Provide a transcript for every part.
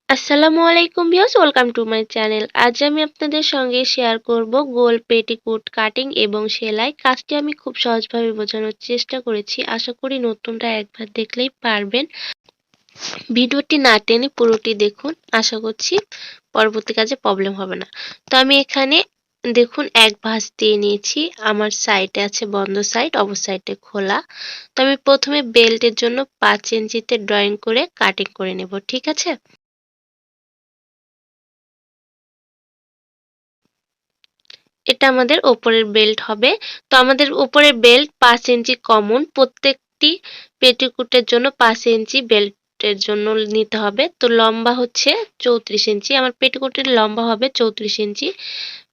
আসসালামু আলাইকুম viewers, welcome to my channel. আজ আমি আপনাদের সঙ্গে শেয়ার করব গোল পেটিকোট কাটিং এবং সেলাই। কাজটি আমি খুব সহজভাবে বোঝানোর চেষ্টা করেছি। আশা করি নতুনরা একবার দেখলেই পারবেন। ভিডিওটি না টেনে পুরোটি দেখুন। আশা করছি পরবর্তী কাজে প্রবলেম হবে না। তো আমি এখানে দেখুন এক ভাঁজ দিয়ে নিয়েছি। আমার সাইডে আছে বন্ধ সাইড, অপর সাইডে খোলা। তো আমি প্রথমে বেল্টের জন্য 5 ইঞ্চিতে ড্রয়িং করে কাটিং করে নেব, ঠিক আছে? এটা আমাদের ওপরের বেল্ট হবে। তো আমাদের ওপরের বেল্ট 5 ইঞ্চি কমন, প্রত্যেকটি পেটিকোটের জন্য 5 ইঞ্চি বেল্টের জন্য নিতে হবে। তো লম্বা হচ্ছে 34 ইঞ্চি। আমার পেটিকোটের লম্বা হবে 34 ইঞ্চি।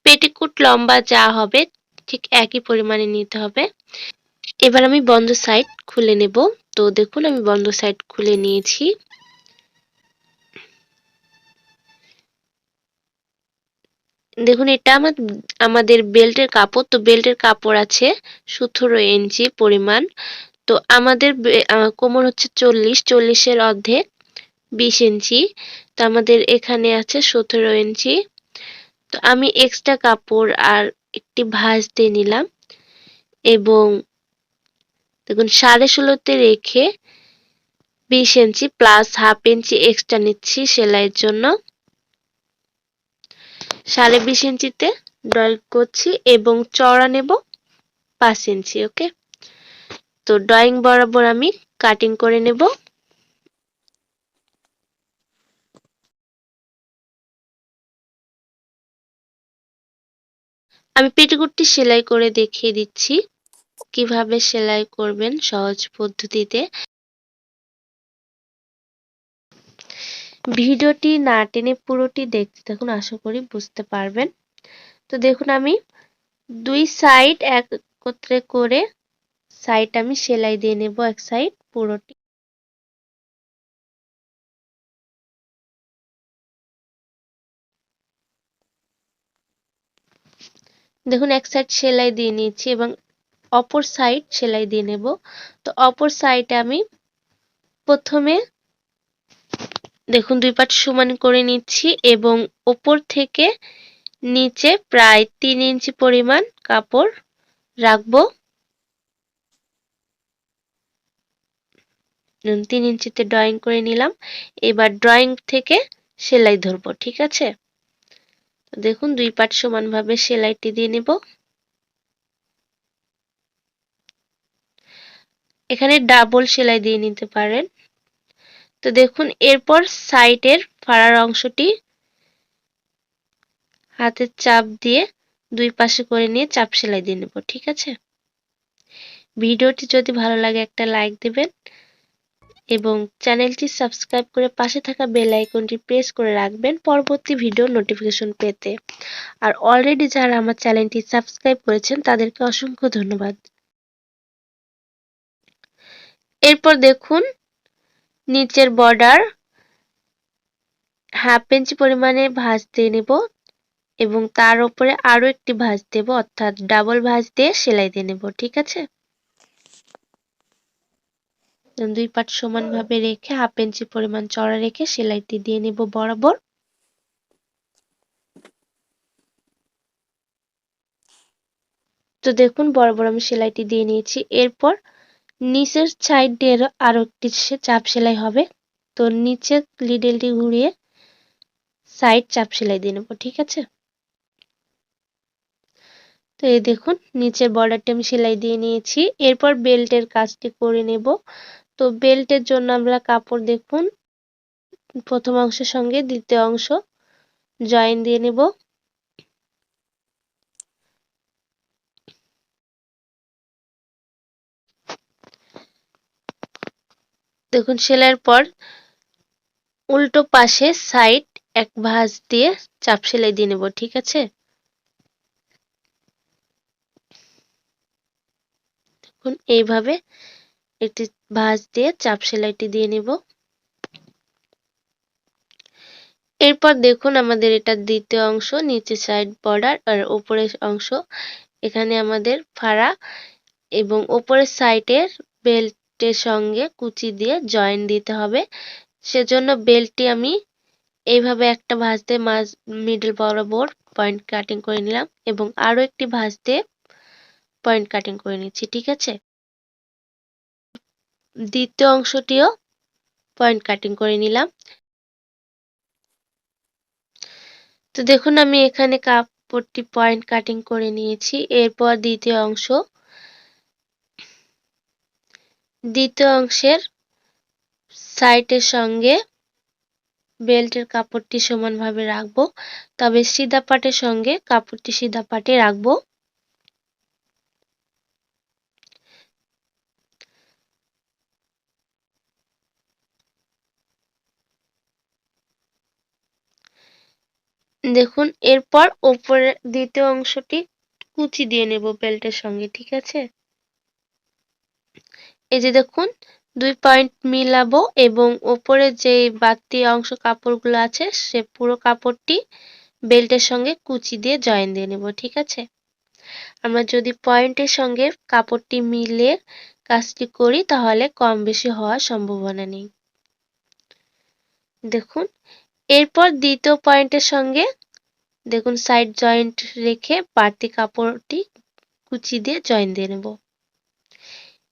পেটিকোট লম্বা যা হবে ঠিক একই পরিমাণে নিতে হবে। এবার আমি বন্ধ সাইড খুলে নেব। তো দেখুন আমি বন্ধ সাইড খুলে নিয়েছি। দেখুন এটা আমাদের বেল্টের কাপড়। তো বেল্টের কাপড় আছে 17 ইঞ্চি পরিমাণ। তো আমাদের কোমর হচ্ছে 40, 40-এর অর্ধেক 20 ইঞ্চি। তো আমাদের এখানে আছে 17 ইঞ্চি। তো আমি এক্সট্রা কাপড় আর একটি ভাঁজ দিয়ে নিলাম এবং দেখুন 16.5-তে রেখে 20 ইঞ্চি প্লাস হাফ ইঞ্চি এক্সট্রা নিচ্ছি সেলাইয়ের জন্য। 20.5 ইঞ্চিতে ড্রয়িং করছি এবং চওড়া নেব 5 ইঞ্চি। ওকে, তো ড্রয়িং বরাবর আমি কাটিং করে নেব। আমি পেটিকোটটি সেলাই করে দেখিয়ে দিচ্ছি কিভাবে সেলাই করবেন সহজ পদ্ধতিতে। ভিডিওটি না টেনে পুরোটি দেখতে থাকুন, আশা করি বুঝতে পারবেন। তো দেখুন আমি দুই সাইড একত্রে করে সাইড আমি সেলাই দিয়ে নেব, এক সাইড পুরোটি। দেখুন এক সাইড সেলাই দিয়ে নিয়েছি এবং অপর সাইড সেলাই দিয়ে নেব। তো অপর সাইডে আমি প্রথমে দেখুন দুই পাট সমান করে নিচ্ছি এবং ওপর থেকে নিচে প্রায় 3 ইঞ্চি পরিমাণ কাপড় রাখবো। 3 ইঞ্চিতে ড্রয়িং করে নিলাম। এবার ড্রয়িং থেকে সেলাই ধরবো, ঠিক আছে? দেখুন দুই পাট সমানভাবে সেলাইটি দিয়ে নেব। এখানে ডাবল সেলাই দিয়ে নিতে পারেন। তো দেখুন এরপর সাইডের ফাড়ার অংশটি হাতের চাপ দিয়ে দুই পাশে করে নিয়ে চাপ সেলাই দিয়ে নেব, ঠিক আছে? ভিডিওটি যদি ভালো লাগে একটা লাইক দেবেন এবং চ্যানেলটি সাবস্ক্রাইব করে পাশে থাকা বেল আইকনটি প্রেস করে রাখবেন পরবর্তী ভিডিওর নোটিফিকেশন পেতে। আর অলরেডি যারা আমার চ্যানেলটি সাবস্ক্রাইব করেছেন তাদেরকে অসংখ্য ধন্যবাদ। এরপর দেখুন নিচের বর্ডার হাফ ইঞ্চি পরিমাণে ভাঁজ দিয়ে নেব এবং তার উপরে আরো একটি ভাঁজ দেব, অর্থাৎ ডাবল ভাঁজ দিয়ে সেলাই দিয়ে নেব, ঠিক আছে? দুই পাট সমানভাবে রেখে হাফ ইঞ্চি পরিমাণ চড়া রেখে সেলাইটি দিয়ে নেব বরাবর। তো দেখুন বরাবর আমি সেলাইটি দিয়ে নিয়েছি। এরপর নিচের সাইড দিয়ে আরো একটি চাপ সেলাই হবে। তো নিচের লিডেলটি ঘুরিয়ে সাইড চাপ সেলাই দিয়ে নেব, ঠিক আছে? তো এই দেখুন নিচের বর্ডারটি আমি সেলাই দিয়ে নিয়েছি। এরপর বেল্টের কাজটি করে নেব। তো বেল্টের জন্য আমরা কাপড় দেখুন প্রথম অংশের সঙ্গে দ্বিতীয় অংশ জয়েন দিয়ে নেব। দেখুন সেলাইয়ের পর উল্টো পাশে সাইড এক ভাঁজ দিয়ে চাপ সেলাই দিয়ে নেব, ঠিক আছে? দেখুন এইভাবে একটি ভাঁজ দিয়ে চাপ সেলাইটি দিয়ে নেব। এরপর দেখুন আমাদের এটা দ্বিতীয় অংশ, নিচে সাইড বর্ডার আর উপরের অংশ। এখানে আমাদের ফাড়া এবং উপরের সাইডের বেল্টের সঙ্গে কুচি দিয়ে জয়েন দিতে হবে। সেজন্য বেল্টটি আমি এইভাবে একটা ভাঁজ দিয়ে মিডল বরাবর পয়েন্ট কাটিং করে নিলাম এবং আরো একটি ভাঁজ দিয়ে পয়েন্ট কাটিং করে নিচ্ছি, ঠিক আছে। দ্বিতীয় অংশটিও পয়েন্ট কাটিং করে নিলাম। তো দেখুন আমি এখানে কাপড়টি পয়েন্ট কাটিং করে নিয়েছি। এরপর দ্বিতীয় অংশের সাইডের সঙ্গে বেল্টের কাপড়টি সমানভাবে রাখবো, তবে সিধা পাটের সঙ্গে কাপড়টি সিধা পাটে রাখবো। দেখুন এরপর ওপরের দ্বিতীয় অংশটি কুচি দিয়ে নেব বেল্টের সঙ্গে, ঠিক আছে। এই যে দেখুন 2 পয়েন্ট মিলাবো এবং ওপরে যে বাড়তি অংশ কাপড়গুলো আছে সে পুরো কাপড়টি বেল্টের সঙ্গে কুচি দিয়ে জয়েন দিয়ে নেব, ঠিক আছে। আমরা যদি পয়েন্টের সঙ্গে কাপড়টি মিলে কাজটি করি তাহলে কম বেশি হওয়ার সম্ভাবনা নেই। দেখুন এরপর দ্বিতীয় পয়েন্টের সঙ্গে দেখুন সাইড জয়েন্ট রেখে বাড়তি কাপড়টি কুচি দিয়ে জয়েন দিয়ে নেব।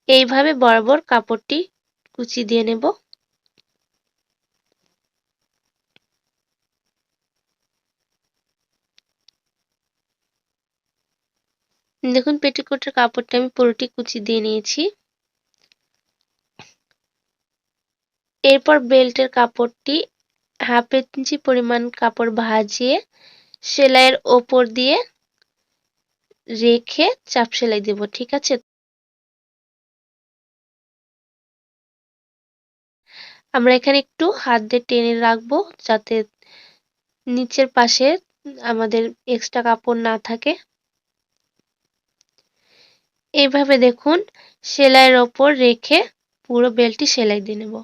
এইভাবে বরাবর কাপড়টি কুচি দিয়ে নেব। দেখুন পেটিকোটের কাপড়টা আমি পুরোটি কুচি দিয়ে নিয়েছি। এরপর বেল্টের কাপড়টি 1/2 ইঞ্চি পরিমাণ কাপড় ভাঁজিয়ে সেলাইয়ের ওপর দিয়ে রেখে চাপ সেলাই দেব, ঠিক আছে। আমরা এখানে একটু হাত দিয়ে টেনে রাখবো যাতে নিচের পাশে আমাদের এক্সট্রা কাপড় না থাকে। এইভাবে দেখুন সেলাইয়ের ওপর রেখে পুরো বেল্টটি সেলাই দিয়ে নেব।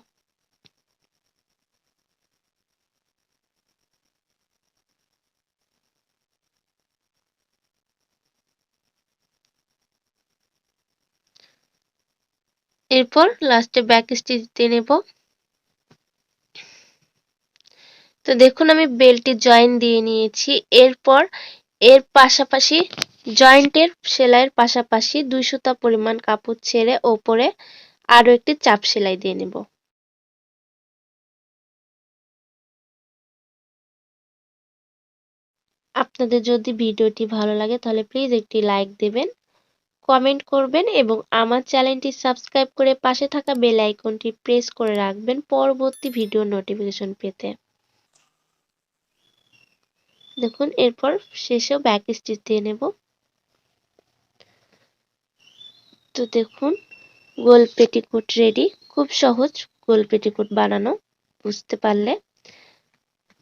এরপর লাস্টে ব্যাক স্টিচ দিয়ে নেব। তো দেখুন আমি বেল্টটি জয়েন দিয়ে নিয়েছি। এরপর এর পাশাপাশি জয়েন্টের সেলাইয়ের পাশাপাশি 2 সুতা পরিমাণ কাপড় ছেড়ে ওপরে আরো একটি চাপ সেলাই দিয়ে নেব। আপনাদের যদি ভিডিওটি ভালো লাগে তাহলে প্লিজ একটি লাইক দেবেন, কমেন্ট করবেন এবং আমার চ্যানেলটি সাবস্ক্রাইব করে পাশে থাকা বেল আইকনটি প্রেস করে রাখবেন পরবর্তী ভিডিও নোটিফিকেশন পেতে। দেখুন এরপর শেষেও ব্যাক স্টিচ দিয়ে নেব। তো দেখুন গোল পেটিকোট রেডি। খুব সহজ গোল পেটিকোট বানানো, বুঝতে পারলে